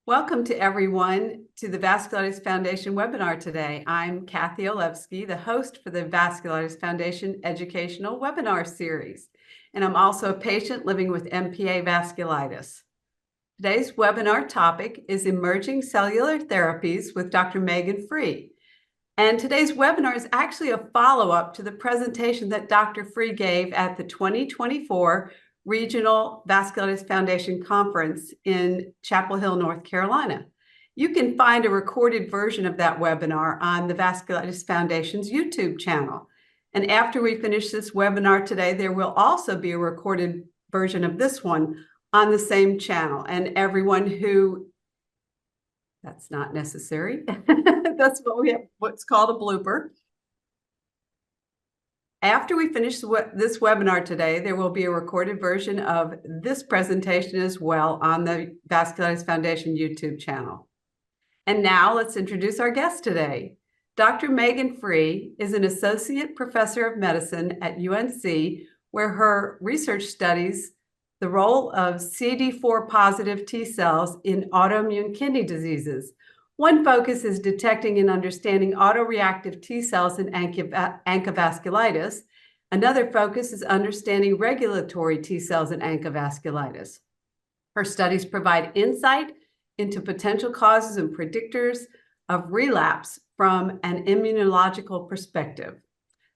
Welcome to everyone to the Vasculitis Foundation webinar today. I'm Kathy Olevsky, the host for the Vasculitis Foundation Educational Webinar Series, and I'm also a patient living with MPA vasculitis. Today's webinar topic is Emerging Cellular Therapies with Dr. Megan Free. And today's webinar is actually a follow-up to the presentation that Dr. Free gave at the 2024 Regional Vasculitis Foundation Conference in Chapel Hill, North Carolina. You can find a recorded version of that webinar on the Vasculitis Foundation's YouTube channel. And after we finish this webinar today, there will also be a recorded version of this one on the same channel. And everyone who, that's not necessary. That's what we have, what's called a blooper. After we finish this webinar today, there will be a recorded version of this presentation as well on the Vasculitis Foundation YouTube channel. And now let's introduce our guest today. Dr. Megan Free is an associate professor of medicine at UNC, where her research studies the role of CD4 positive T cells in autoimmune kidney diseases. One focus is detecting and understanding autoreactive T cells in ANCA vasculitis. Another focus is understanding regulatory T cells in ANCA vasculitis. Her studies provide insight into potential causes and predictors of relapse from an immunological perspective.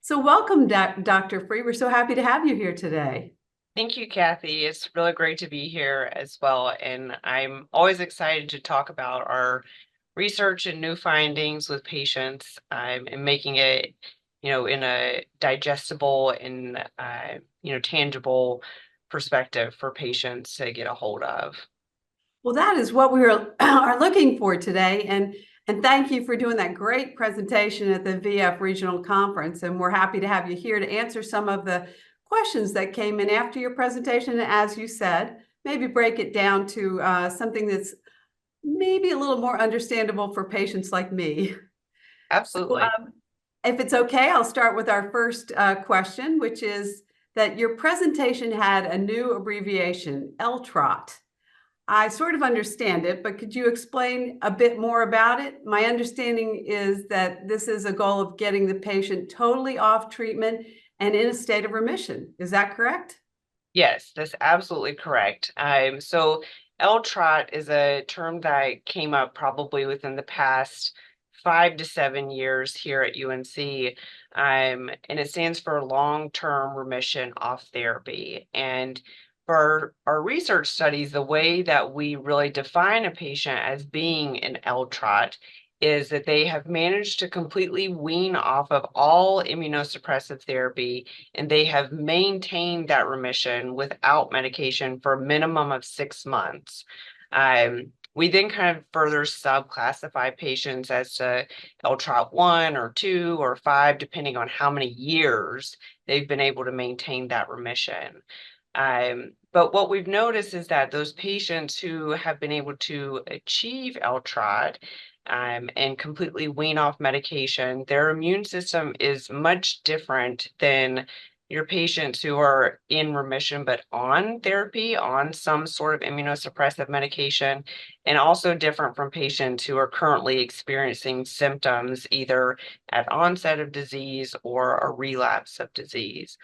So welcome, Dr. Free. We're so happy to have you here today. Thank you, Kathy. It's really great to be here as well. And I'm always excited to talk about our research and new findings with patients and making it, in a digestible and, tangible perspective for patients to get a hold of. Well, that is what we are looking for today. And thank you for doing that great presentation at the VF Regional Conference. And we're happy to have you here to answer some of the questions that came in after your presentation. And as you said, maybe break it down to something that's maybe a little more understandable for patients like me. Absolutely. So, if it's okay, I'll start with our first question, which is that your presentation had a new abbreviation, LTROT. I sort of understand it, but could you explain a bit more about it? My understanding is that this is a goal of getting the patient totally off treatment and in a state of remission. Is that correct? Yes, that's absolutely correct. So LTROT is a term that came up probably within the past 5 to 7 years here at UNC, and it stands for long-term remission off therapy. And for our research studies, the way that we really define a patient as being an LTROT is that they have managed to completely wean off of all immunosuppressive therapy, and they have maintained that remission without medication for a minimum of 6 months. We then kind of further subclassify patients as to LTROT 1 or 2 or 5, depending on how many years they've been able to maintain that remission. But what we've noticed is that those patients who have been able to achieve LTROT and completely wean off medication, their immune system is much different than your patients who are in remission but on therapy, on some sort of immunosuppressive medication, and also different from patients who are currently experiencing symptoms either at onset of disease or a relapse of disease.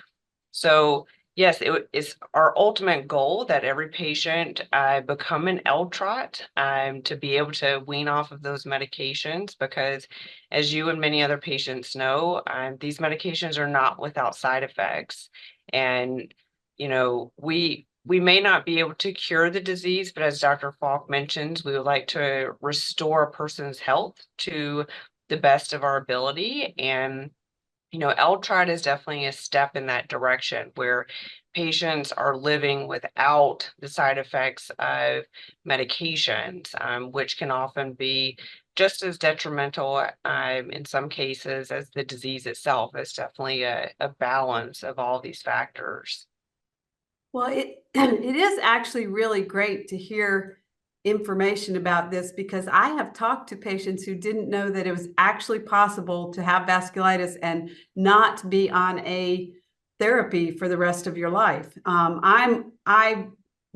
So yes, it's our ultimate goal that every patient become an LTROT to be able to wean off of those medications, because as you and many other patients know, these medications are not without side effects. And, we may not be able to cure the disease, but as Dr. Falk mentions, we would like to restore a person's health to the best of our ability. And LTROT is definitely a step in that direction where patients are living without the side effects of medications, which can often be just as detrimental in some cases as the disease itself. It's definitely a balance of all these factors. Well, it is actually really great to hear information about this, because I have talked to patients who didn't know that it was actually possible to have vasculitis and not be on a therapy for the rest of your life. I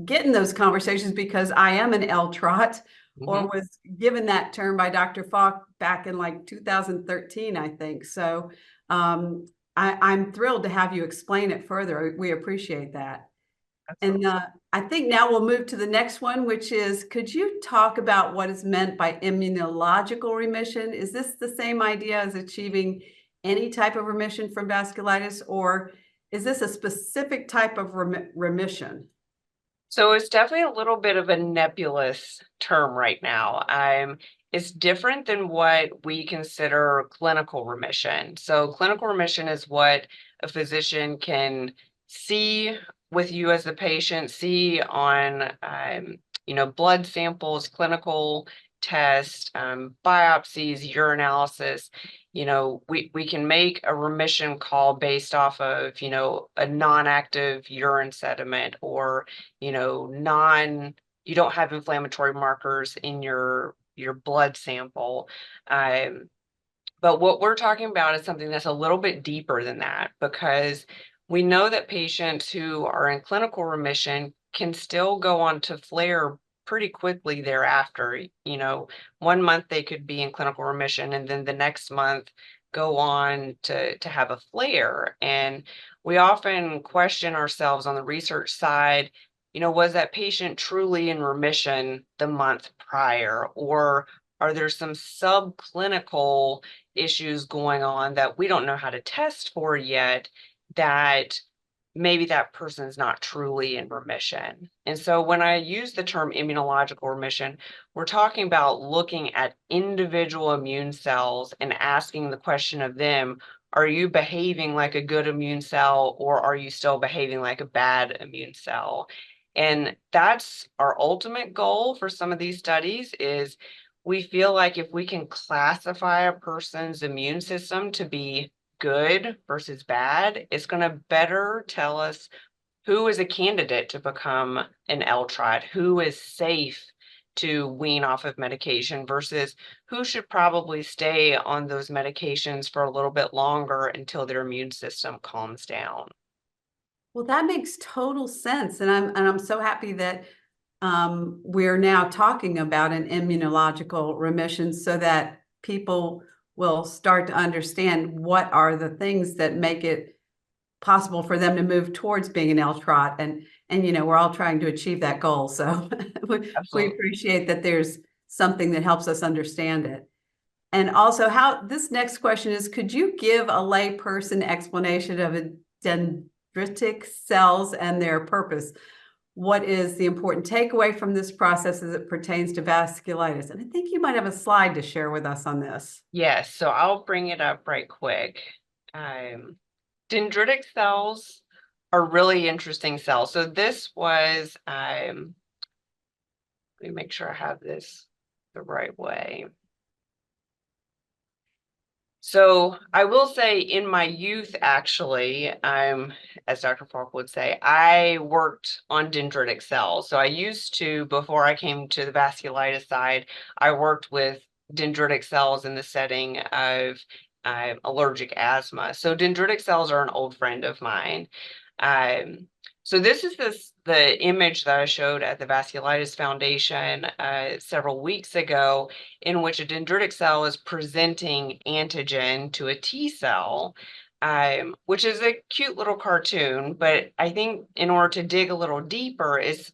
get in those conversations because I am an LTROT, or was given that term by Dr. Falk back in like 2013, I think. So I'm thrilled to have you explain it further. We appreciate that. Absolutely. And I think now we'll move to the next one, which is, could you talk about what is meant by immunological remission? Is this the same idea as achieving any type of remission from vasculitis, or is this a specific type of remission? So it's definitely a little bit of a nebulous term right now. It's different than what we consider clinical remission. So clinical remission is what a physician can see with you as the patient, see on blood samples, clinical tests, biopsies, urinalysis. We can make a remission call based off of, a non-active urine sediment, or you don't have inflammatory markers in your blood sample. But what we're talking about is something that's a little bit deeper than that, because we know that patients who are in clinical remission can still go on to flare pretty quickly thereafter. 1 month they could be in clinical remission, and then the next month go on to have a flare. And we often question ourselves on the research side, was that patient truly in remission the month prior, or are there some subclinical issues going on that we don't know how to test for yet, that maybe that person is not truly in remission? And so when I use the term immunological remission, we're talking about looking at individual immune cells and asking the question of them, are you behaving like a good immune cell, or are you still behaving like a bad immune cell? And that's our ultimate goal for some of these studies. Is we feel like if we can classify a person's immune system to be good versus bad, it's going to better tell us who is a candidate to become an LTROT, who is safe to wean off of medication versus who should probably stay on those medications for a little bit longer until their immune system calms down. Well, that makes total sense. And I'm so happy that we're now talking about an immunological remission, so that people will start to understand what are the things that make it possible for them to move towards being an LTROT. And we're all trying to achieve that goal. So we appreciate that there's something that helps us understand it. And also, how this next question is, could you give a layperson explanation of a dendritic cells and their purpose? What is the important takeaway from this process as it pertains to vasculitis? And I think you might have a slide to share with us on this. Yes, so I'll bring it up right quick. Dendritic cells are really interesting cells. So this was, let me make sure I have this the right way. So I will say, in my youth, actually, as Dr. Falk would say, I worked on dendritic cells. So I used to, before I came to the vasculitis side, I worked with dendritic cells in the setting of allergic asthma. So dendritic cells are an old friend of mine. So this is the image that I showed at the Vasculitis Foundation several weeks ago, in which a dendritic cell is presenting antigen to a T cell, which is a cute little cartoon. But I think in order to dig a little deeper, is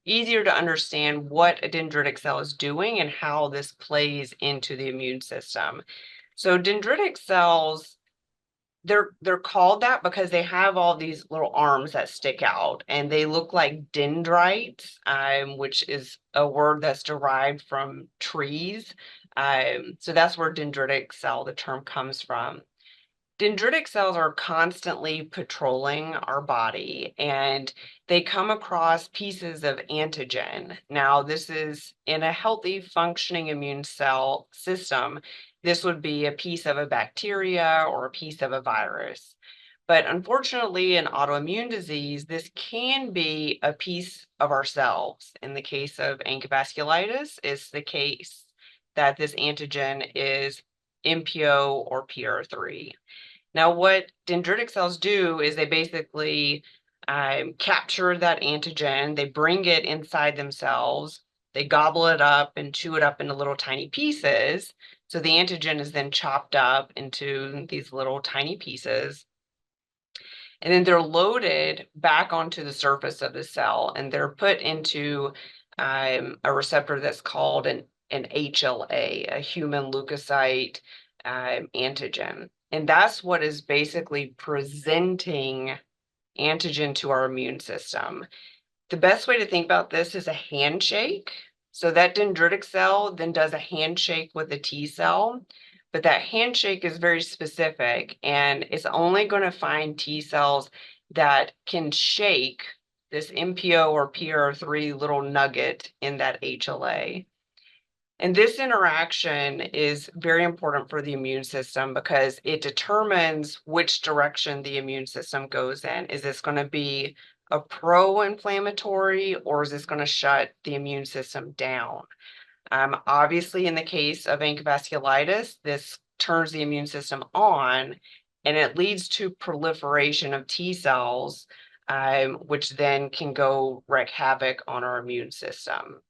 easier to understand what a dendritic cell is doing and how this plays into the immune system. So dendritic cells, they're called that because they have all these little arms that stick out, and they look like dendrites, which is a word that's derived from trees. So that's where dendritic cell, the term, comes from. Dendritic cells are constantly patrolling our body, and they come across pieces of antigen. Now, this is in a healthy, functioning immune cell system. This would be a piece of a bacteria or a piece of a virus. But unfortunately, in autoimmune disease, this can be a piece of ourselves. In the case of ANCA vasculitis, it's the case that this antigen is MPO or PR3. Now, what dendritic cells do is they basically capture that antigen, they bring it inside themselves, they gobble it up and chew it up into little tiny pieces. So the antigen is then chopped up into these little tiny pieces. And then they're loaded back onto the surface of the cell, and they're put into a receptor that's called an HLA, a human leukocyte antigen. And that's what is basically presenting antigen to our immune system. The best way to think about this is a handshake. So that dendritic cell then does a handshake with the T cell, but that handshake is very specific, and it's only going to find T cells that can shake this MPO or PR3 little nugget in that HLA. And this interaction is very important for the immune system because it determines which direction the immune system goes in. Is this going to be a pro-inflammatory, or is this going to shut the immune system down? Obviously, in the case of vasculitis, this turns the immune system on, and it leads to proliferation of T cells, which then can go wreak havoc on our immune system.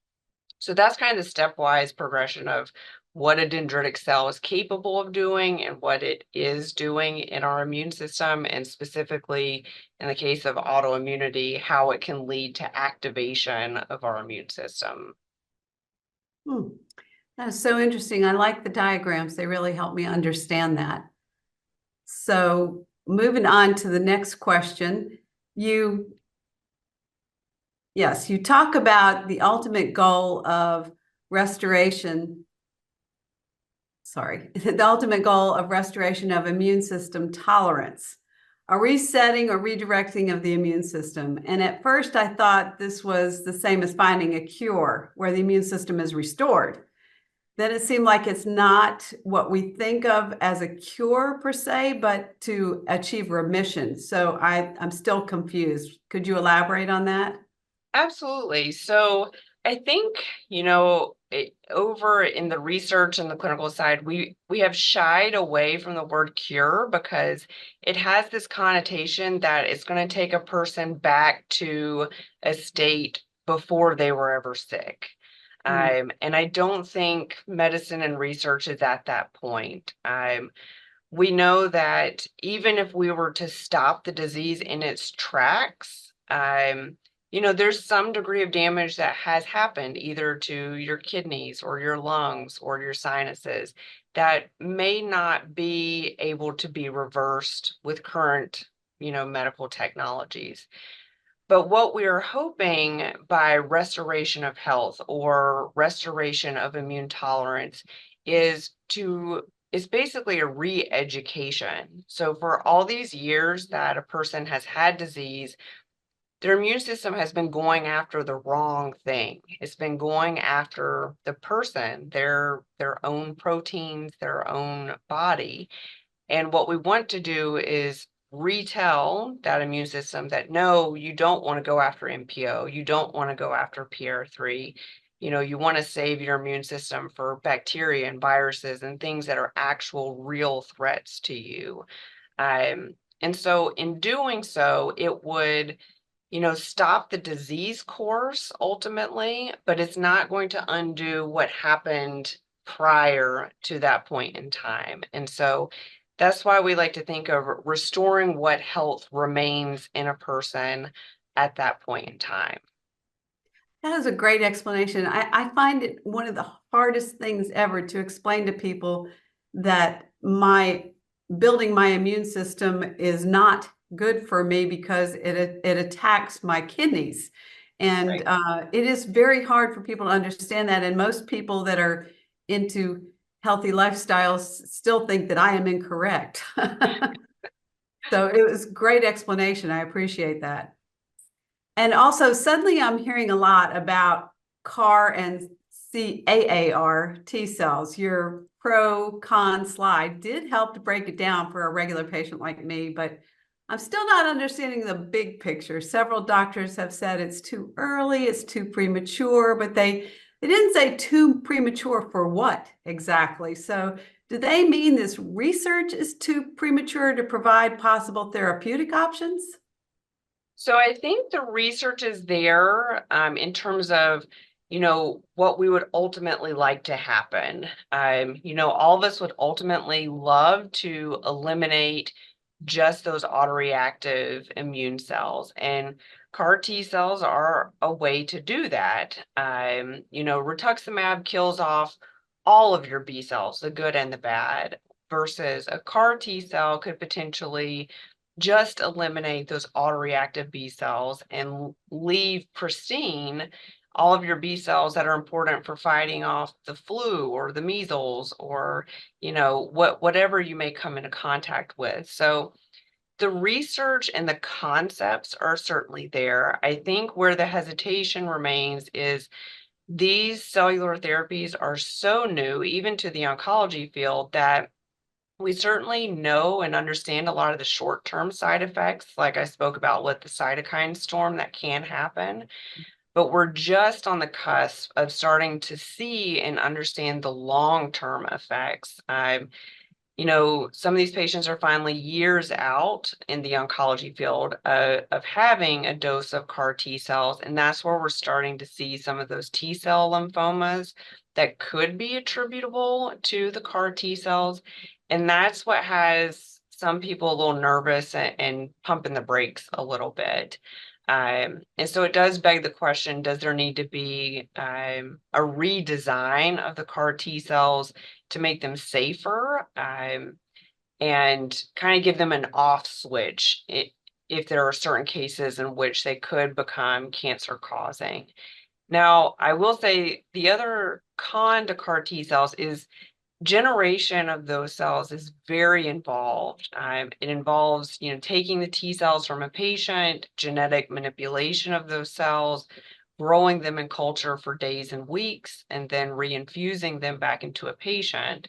So that's kind of the stepwise progression of what a dendritic cell is capable of doing and what it is doing in our immune system, and specifically in the case of autoimmunity, how it can lead to activation of our immune system. That is so interesting. I like the diagrams. They really help me understand that. So moving on to the next question, Yes, you talk about the ultimate goal of restoration. The ultimate goal of restoration of immune system tolerance, a resetting or redirecting of the immune system. And at first I thought this was the same as finding a cure where the immune system is restored. Then it seemed like it's not what we think of as a cure per se, but to achieve remission. So I'm still confused. Could you elaborate on that? Absolutely. So I think, over in the research and the clinical side, we have shied away from the word cure because it has this connotation that it's going to take a person back to a state before they were ever sick. And I don't think medicine and research is at that point. We know that even if we were to stop the disease in its tracks, there's some degree of damage that has happened either to your kidneys or your lungs or your sinuses that may not be able to be reversed with current, medical technologies. But what we are hoping by restoration of health or restoration of immune tolerance is basically a re-education. So for all these years that a person has had disease, their immune system has been going after the wrong thing. It's been going after the person, their own proteins, their own body. And what we want to do is retell that immune system that no, you don't want to go after MPO, you don't want to go after PR3. You want to save your immune system for bacteria and viruses and things that are actual real threats to you. And so in doing so, it would stop the disease course ultimately, but it's not going to undo what happened prior to that point in time. And so that's why we like to think of restoring what health remains in a person at that point in time. That is a great explanation. I find it one of the hardest things ever to explain to people that building my immune system is not good for me because it attacks my kidneys. And Right. it is very hard for people to understand that. And most people that are into healthy lifestyles still think that I am incorrect. So it was a great explanation. I appreciate that. And also, suddenly I'm hearing a lot about CAR and CAAR-T cells. Your pro-con slide did help to break it down for a regular patient like me, but I'm still not understanding the big picture. Several doctors have said it's too early, it's too premature, but they didn't say too premature for what exactly. So do they mean this research is too premature to provide possible therapeutic options? So I think the research is there in terms of, what we would ultimately like to happen. All of us would ultimately love to eliminate just those autoreactive immune cells. And CAR T cells are a way to do that. Rituximab kills off all of your B cells, the good and the bad, versus a CAR T cell could potentially just eliminate those autoreactive B cells and leave pristine all of your B cells that are important for fighting off the flu or the measles or, whatever you may come into contact with. So the research and the concepts are certainly there. I think where the hesitation remains is these cellular therapies are so new, even to the oncology field, that we certainly know and understand a lot of the short-term side effects, like I spoke about with the cytokine storm that can happen, but we're just on the cusp of starting to see and understand the long-term effects. Some of these patients are finally years out in the oncology field of having a dose of CAR T cells, and that's where we're starting to see some of those T cell lymphomas that could be attributable to the CAR T cells. And that's what has some people a little nervous and pumping the brakes a little bit. And so it does beg the question, does there need to be a redesign of the CAR T cells to make them safer and kind of give them an off switch if there are certain cases in which they could become cancer causing? Now, I will say the other con to CAR T cells is generation of those cells is very involved. It involves, taking the T cells from a patient, genetic manipulation of those cells, growing them in culture for days and weeks, and then reinfusing them back into a patient.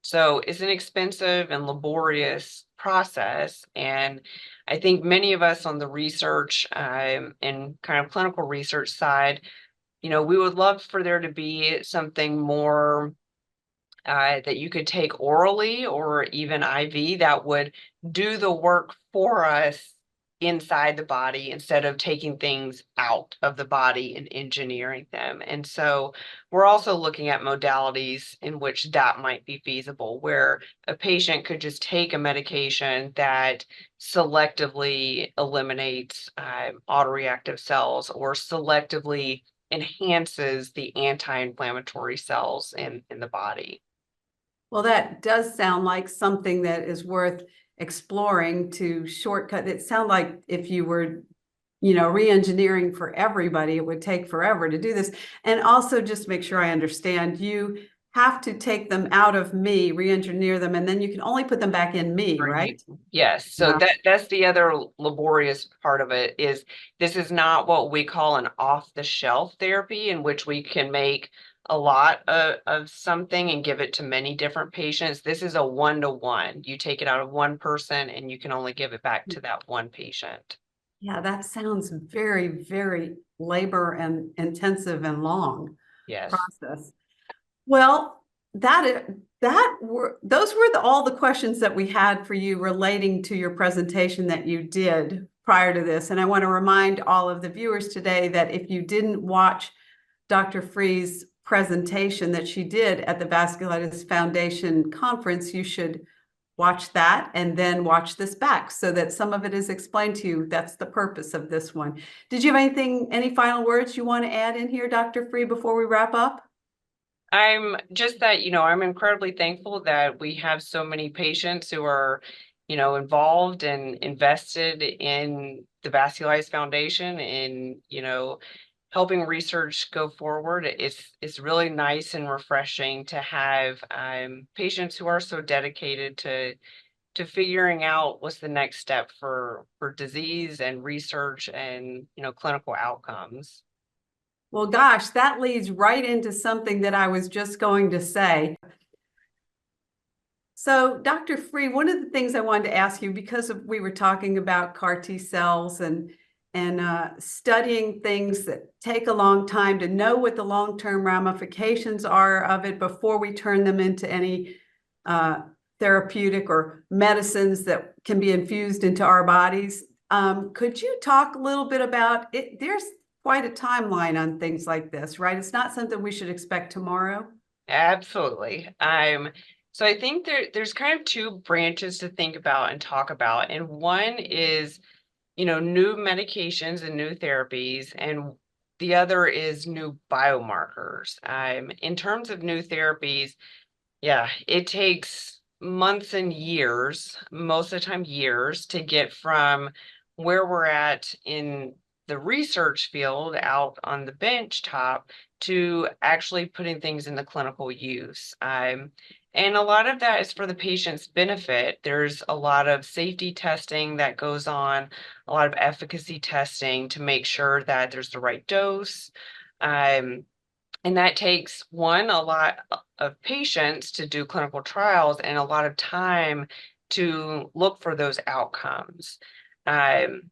So it's an expensive and laborious process. And I think many of us on the research and kind of clinical research side, we would love for there to be something more that you could take orally or even IV that would do the work for us inside the body instead of taking things out of the body and engineering them. And so we're also looking at modalities in which that might be feasible, where a patient could just take a medication that selectively eliminates autoreactive cells or selectively enhances the anti-inflammatory cells in the body. Well, that does sound like something that is worth exploring to shortcut. It sounds like if you were, re-engineering for everybody, it would take forever to do this. And also, just make sure I understand, you have to take them out of me, re-engineer them, and then you can only put them back in me, right? Yes. So Wow. that's the other laborious part of it is this is not what we call an off-the-shelf therapy in which we can make a lot of something and give it to many different patients. This is a one-to-one. You take it out of one person and you can only give it back to that one patient. Yeah, that sounds very, very labor and intensive and long Yes. process. Well, those were all the questions that we had for you relating to your presentation that you did prior to this. And I want to remind all of the viewers today that if you didn't watch Dr. Free's presentation that she did at the Vasculitis Foundation conference, you should watch that and then watch this back so that some of it is explained to you. That's the purpose of this one. Did you have any final words you want to add in here, Dr. Free, before we wrap up? I'm just that, I'm incredibly thankful that we have so many patients who are, involved and invested in the Vasculitis Foundation and, helping research go forward. It's really nice and refreshing to have patients who are so dedicated to figuring out what's the next step for disease and research and, clinical outcomes. Well, gosh, that leads right into something that I was just going to say. So, Dr. Free, one of the things I wanted to ask you, because we were talking about CAR T cells and studying things that take a long time to know what the long-term ramifications are of it before we turn them into any therapeutic or medicines that can be infused into our bodies. Could you talk a little bit about it? There's quite a timeline on things like this, right? It's not something we should expect tomorrow. Absolutely. So I think there's kind of two branches to think about and talk about. And one is, new medications and new therapies, and the other is new biomarkers. In terms of new therapies, yeah, it takes months and years, most of the time years, to get from where we're at in the research field out on the bench top to actually putting things into clinical use. And a lot of that is for the patient's benefit. There's a lot of safety testing that goes on, a lot of efficacy testing to make sure that there's the right dose. And that takes a lot of patience to do clinical trials and a lot of time to look for those outcomes. And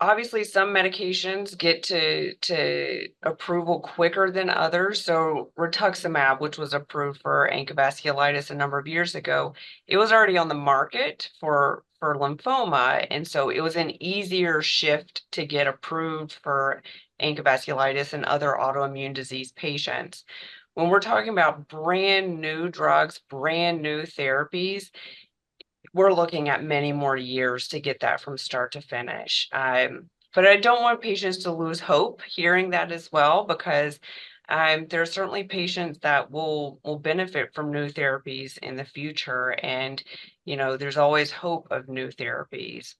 obviously some medications get to approval quicker than others. So rituximab, which was approved for ANCA vasculitis a number of years ago, it was already on the market for lymphoma. And so it was an easier shift to get approved for ANCA vasculitis and other autoimmune disease patients. When we're talking about brand new drugs, brand new therapies, we're looking at many more years to get that from start to finish. But I don't want patients to lose hope hearing that as well, because there are certainly patients that will benefit from new therapies in the future. And, there's always hope of new therapies.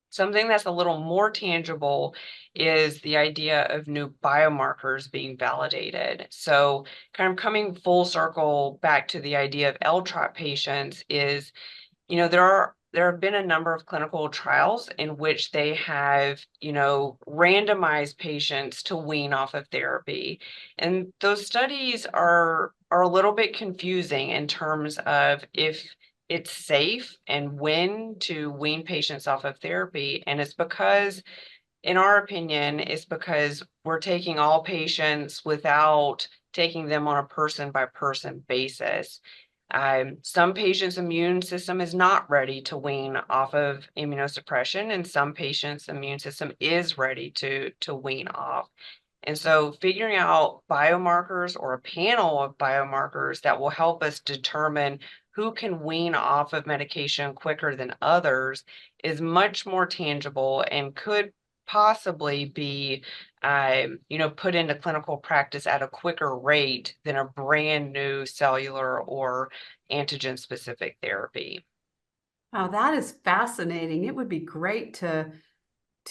Something that's a little more tangible is the idea of new biomarkers being validated. So kind of coming full circle back to the idea of LTROT patients is, there have been a number of clinical trials in which they have, randomized patients to wean off of therapy. And those studies are a little bit confusing in terms of if it's safe and when to wean patients off of therapy. And it's because, in our opinion, it's because we're taking all patients without taking them on a person-by-person basis. Some patients' immune system is not ready to wean off of immunosuppression, and some patients' immune system is ready to wean off. And so figuring out biomarkers or a panel of biomarkers that will help us determine who can wean off of medication quicker than others is much more tangible and could possibly be put into clinical practice at a quicker rate than a brand new cellular or antigen specific therapy. Wow, that is fascinating. It would be great to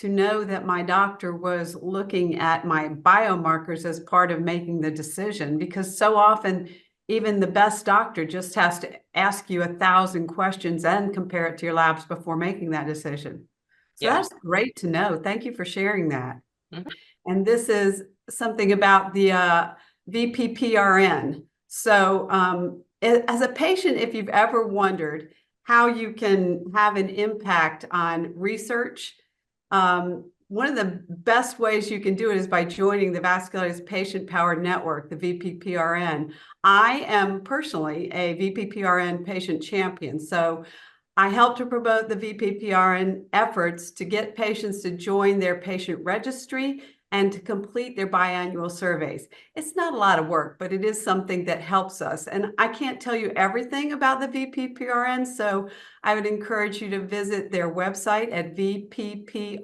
know that my doctor was looking at my biomarkers as part of making the decision, because so often even the best doctor just has to ask you 1,000 questions and compare it to your labs before making that decision. So Yeah. that's great to know. Thank you for sharing that. Mhm. And this is something about the VPPRN. So as a patient, if you've ever wondered how you can have an impact on research, one of the best ways you can do it is by joining the Vasculitis Patient Powered Network, the VPPRN. I am personally a VPPRN patient champion, so I help to promote the VPPRN efforts to get patients to join their patient registry and to complete their biannual surveys. It's not a lot of work, but it is something that helps us. And I can't tell you everything about the VPPRN, so I would encourage you to visit their website at vpprn.org.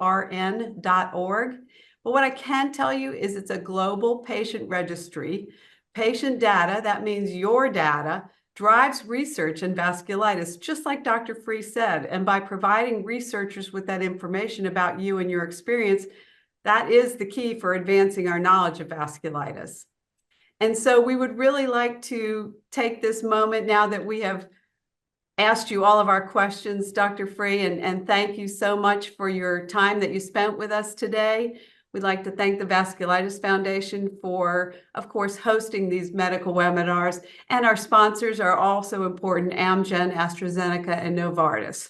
But what I can tell you is it's a global patient registry. Patient data, that means your data, drives research in vasculitis, just like Dr. Free said. And by providing researchers with that information about you and your experience, that is the key for advancing our knowledge of vasculitis. And so we would really like to take this moment now that we have asked you all of our questions, Dr. Free, and thank you so much for your time that you spent with us today. We'd like to thank the Vasculitis Foundation for, of course, hosting these medical webinars. And our sponsors are also important: Amgen, AstraZeneca, and Novartis.